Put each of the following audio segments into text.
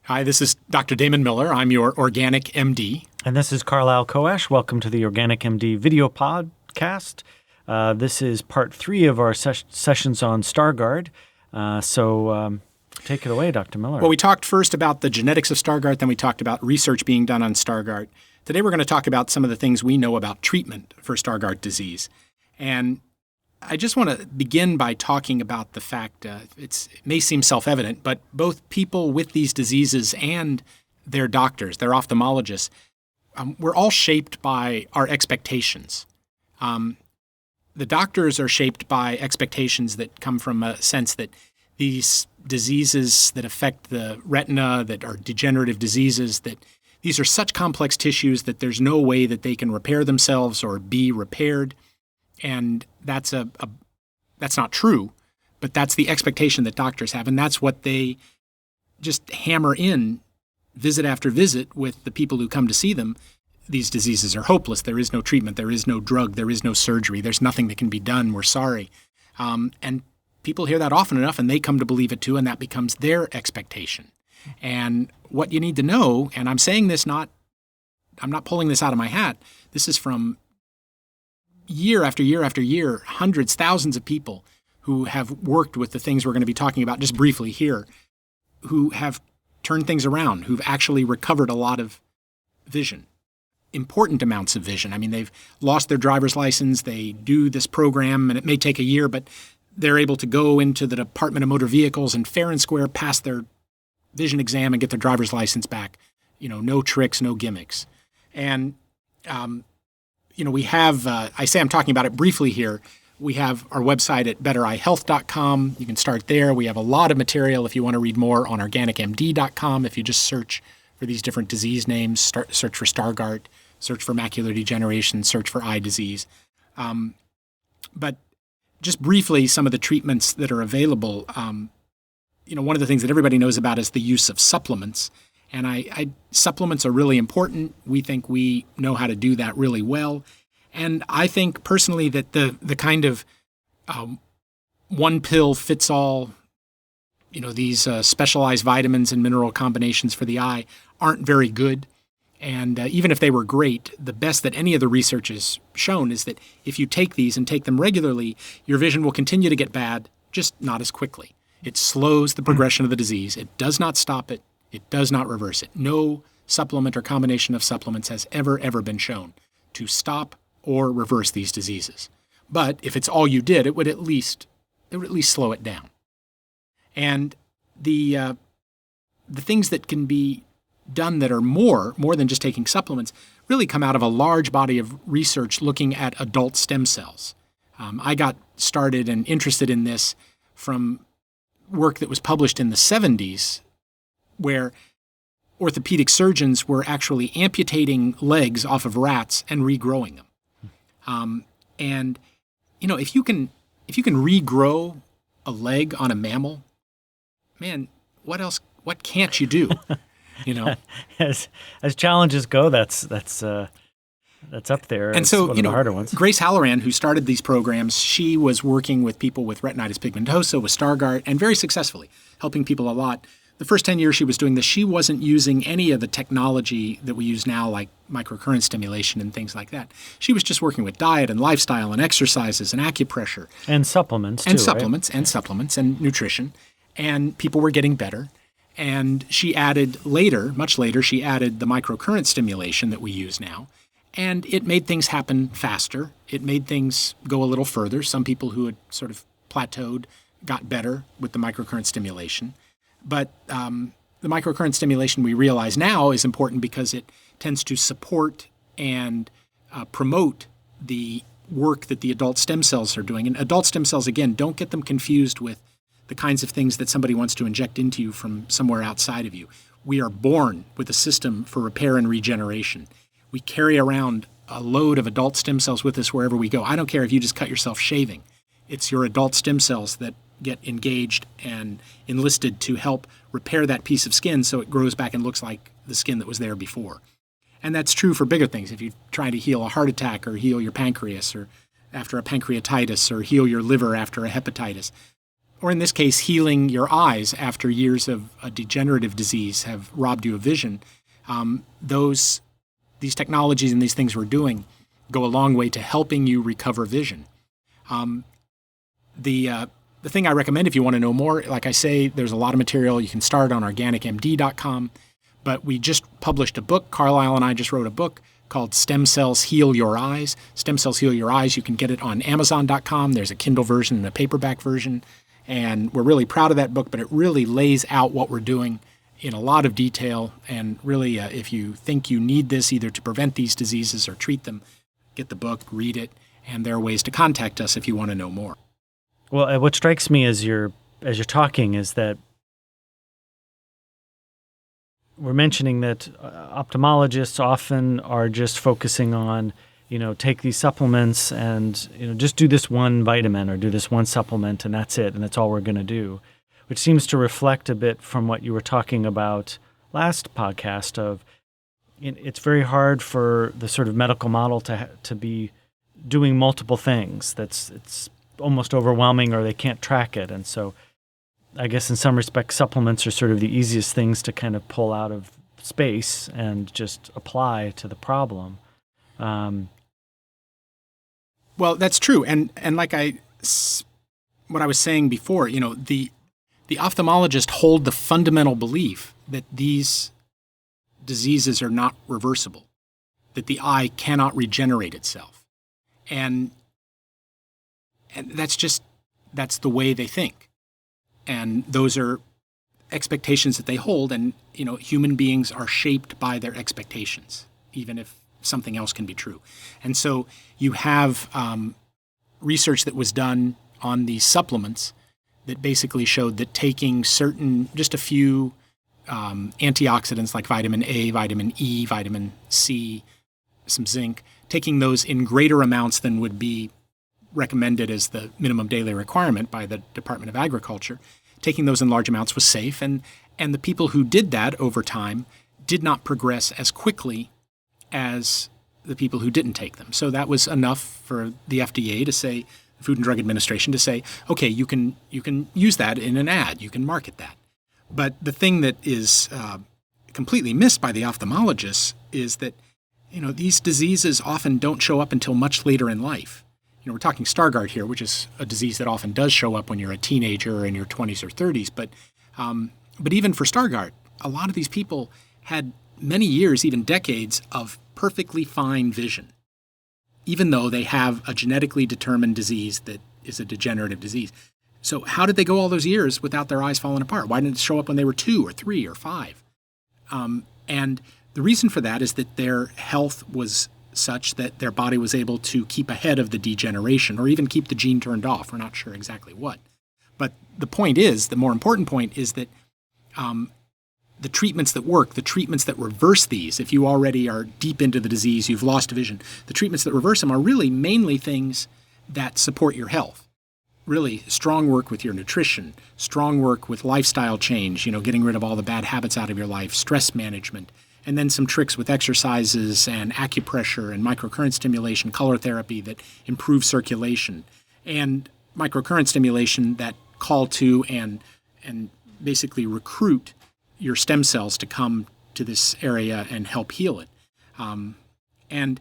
Hi, this is Dr. Damon Miller. I'm your Organic MD. And this is Carlisle Koash. Welcome to the Organic MD video podcast. This is part 3 of our sessions on Stargardt. So take it away, Dr. Miller. Well, we talked first about the genetics of Stargardt, then we talked about research being done on Stargardt. Today we're going to talk about some of the things we know about treatment for Stargardt disease. And I just want to begin by talking about the fact, it may seem self-evident, but both people with these diseases and their doctors, their ophthalmologists, we're all shaped by our expectations. The doctors are shaped by expectations that come from a sense that these diseases that affect the retina, that are degenerative diseases, that these are such complex tissues that there's no way that they can repair themselves or be repaired. And that's not true, but that's the expectation that doctors have. And that's what they just hammer in visit after visit with the people who come to see them. These diseases are hopeless. There is no treatment. There is no drug. There is no surgery. There's nothing that can be done. We're sorry. And people hear that often enough, and they come to believe it too, and that becomes their expectation. And what you need to know, and I'm saying this I'm not pulling this out of my hat. This is from year after year after year, hundreds, thousands of people who have worked with the things we're going to be talking about just briefly here, who have turned things around, who've actually recovered a lot of vision, important amounts of vision. I mean, they've lost their driver's license, they do this program, and it may take a year, but they're able to go into the Department of Motor Vehicles and fair and square pass their vision exam and get their driver's license back. No tricks, no gimmicks. And we have, I'm talking about it briefly here. We have our website at bettereyehealth.com. You can start there. We have a lot of material if you want to read more on organicmd.com. If you just search for these different disease names, search for Stargardt, search for macular degeneration, search for eye disease. But just briefly, some of the treatments that are available, one of the things that everybody knows about is the use of supplements. And supplements are really important. We think we know how to do that really well. And I think personally that the kind of one pill fits all, these specialized vitamins and mineral combinations for the eye aren't very good. And even if they were great, the best that any of the research has shown is that if you take these and take them regularly, your vision will continue to get bad, just not as quickly. It slows the progression of the disease. It does not stop it. It does not reverse it. No supplement or combination of supplements has ever been shown to stop or reverse these diseases. But if it's all you did, it would at least slow it down. And the things that can be done that are more than just taking supplements really come out of a large body of research looking at adult stem cells. I got started and interested in this from work that was published in the 70s, where orthopedic surgeons were actually amputating legs off of rats and regrowing them. If you can regrow a leg on a mammal, man, what can't you do? As challenges go, that's up there. And so, one of the harder ones. Grace Halloran, who started these programs, she was working with people with retinitis pigmentosa, with Stargardt, and very successfully, helping people a lot. The first 10 years she was doing this, she wasn't using any of the technology that we use now, like microcurrent stimulation and things like that. She was just working with diet and lifestyle and exercises and acupressure. And supplements, too, and supplements and nutrition. And people were getting better. And she added much later, she added the microcurrent stimulation that we use now. And it made things happen faster. It made things go a little further. Some people who had sort of plateaued got better with the microcurrent stimulation. But the microcurrent stimulation we realize now is important because it tends to support and promote the work that the adult stem cells are doing. And adult stem cells, again, don't get them confused with the kinds of things that somebody wants to inject into you from somewhere outside of you. We are born with a system for repair and regeneration. We carry around a load of adult stem cells with us wherever we go. I don't care if you just cut yourself shaving. It's your adult stem cells that get engaged and enlisted to help repair that piece of skin so it grows back and looks like the skin that was there before. And that's true for bigger things. If you're trying to heal a heart attack or heal your pancreas or after a pancreatitis or heal your liver after a hepatitis, or in this case, healing your eyes after years of a degenerative disease have robbed you of vision, these technologies and these things we're doing go a long way to helping you recover vision. The thing I recommend if you want to know more, like I say, there's a lot of material. You can start on organicmd.com. But we just published a book. Carlisle and I just wrote a book called Stem Cells Heal Your Eyes. Stem Cells Heal Your Eyes. You can get it on Amazon.com. There's a Kindle version and a paperback version. And we're really proud of that book, but it really lays out what we're doing in a lot of detail. And really, if you think you need this either to prevent these diseases or treat them, get the book, read it, and there are ways to contact us if you want to know more. Well, what strikes me as you're talking is that we're mentioning that ophthalmologists often are just focusing on, take these supplements and, just do this one vitamin or do this one supplement and that's it, and that's all we're going to do, which seems to reflect a bit from what you were talking about last podcast of it's very hard for the sort of medical model to be doing multiple things. It's almost overwhelming, or they can't track it. And so I guess in some respects, supplements are sort of the easiest things to kind of pull out of space and just apply to the problem. Well, that's true. And like what I was saying before, the ophthalmologists hold the fundamental belief that these diseases are not reversible, that the eye cannot regenerate itself. And that's the way they think. And those are expectations that they hold, and human beings are shaped by their expectations, even if something else can be true. And so you have research that was done on these supplements that basically showed that taking just a few antioxidants like vitamin A, vitamin E, vitamin C, some zinc, taking those in greater amounts than would be recommended as the minimum daily requirement by the Department of Agriculture, taking those in large amounts was safe. And the people who did that over time did not progress as quickly as the people who didn't take them. So that was enough for the FDA to say, the Food and Drug Administration to say, okay, you can use that in an ad, you can market that. But the thing that is completely missed by the ophthalmologists is that, these diseases often don't show up until much later in life. We're talking Stargardt here, which is a disease that often does show up when you're a teenager or in your 20s or 30s. But even for Stargardt, a lot of these people had many years, even decades, of perfectly fine vision, even though they have a genetically determined disease that is a degenerative disease. So how did they go all those years without their eyes falling apart? Why didn't it show up when they were 2 or 3 or 5? And the reason for that is that their health was such that their body was able to keep ahead of the degeneration or even keep the gene turned off. We're not sure exactly what. But the more important point is that the treatments that work, the treatments that reverse these, if you already are deep into the disease, you've lost vision, the treatments that reverse them are really mainly things that support your health. Really strong work with your nutrition, strong work with lifestyle change, getting rid of all the bad habits out of your life, stress management, and then some tricks with exercises and acupressure and microcurrent stimulation, color therapy that improve circulation, and microcurrent stimulation that call to and basically recruit your stem cells to come to this area and help heal it. And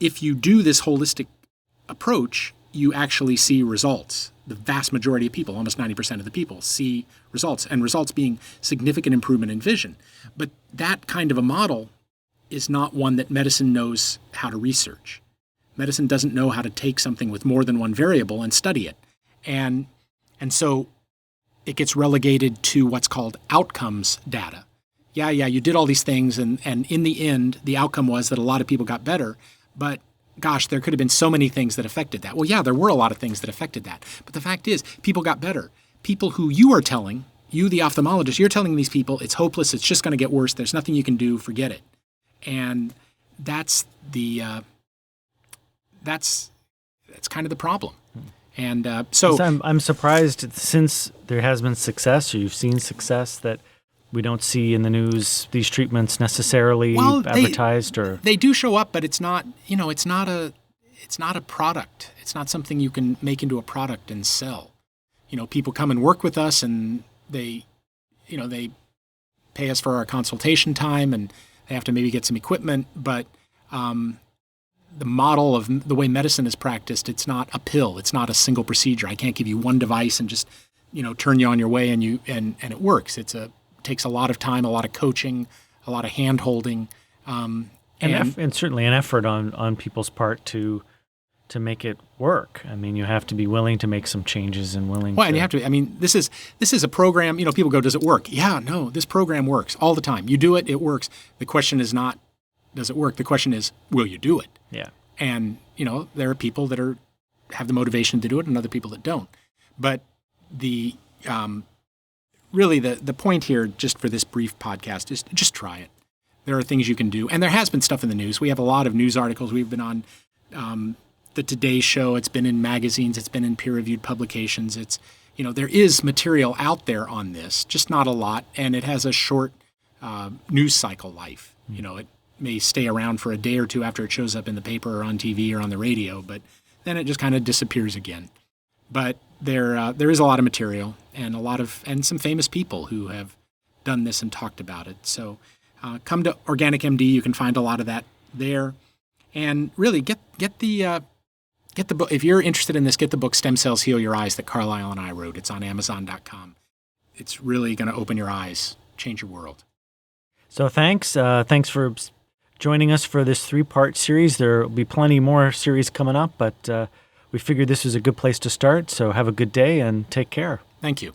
if you do this holistic approach, you actually see results. The vast majority of people, almost 90% of the people, see results, and results being significant improvement in vision. But that kind of a model is not one that medicine knows how to research. Medicine doesn't know how to take something with more than one variable and study it. And so it gets relegated to what's called outcomes data. Yeah, you did all these things, and in the end, the outcome was that a lot of people got better, but gosh, there could have been so many things that affected that. Well, yeah, there were a lot of things that affected that. But the fact is, people got better. People who you are telling, you, the ophthalmologist, you're telling these people it's hopeless, it's just going to get worse, there's nothing you can do, forget it. And that's kind of the problem. And so I'm surprised, since there has been success, or you've seen success, that we don't see in the news these treatments necessarily advertised. They do show up, but it's not a product. It's not something you can make into a product and sell. people come and work with us, and they pay us for our consultation time, and they have to maybe get some equipment. But the model of the way medicine is practiced, it's not a pill. It's not a single procedure. I can't give you one device and just turn you on your way and it works. It takes a lot of time, a lot of coaching, a lot of hand holding, and certainly an effort on people's part to make it work. I mean, you have to be willing to make some changes and willing. Well, and you have to. I mean, this is a program. People go, "Does it work?" Yeah, no. This program works all the time. You do it, it works. The question is not, does it work? The question is, will you do it? Yeah. And there are people that have the motivation to do it, and other people that don't. But the really the point here, just for this brief podcast, is just try it. There are things you can do, and there has been stuff in the news. We have a lot of news articles. We've been on the Today Show. It's been in magazines. It's been in peer-reviewed publications. It's there is material out there on this, just not a lot, and it has a short news cycle life. It may stay around for a day or two after it shows up in the paper or on TV or on the radio, but then it just kind of disappears again. But there is a lot of material and some famous people who have done this and talked about it. So come to Organic MD. You can find a lot of that there, and really get the book. If you're interested in this, get the book Stem Cells Heal Your Eyes that Carlisle and I wrote. It's on Amazon.com. It's really going to open your eyes, change your world. So thanks for joining us for this 3-part series. There will be plenty more series coming up, but we figured this was a good place to start. So have a good day and take care. Thank you.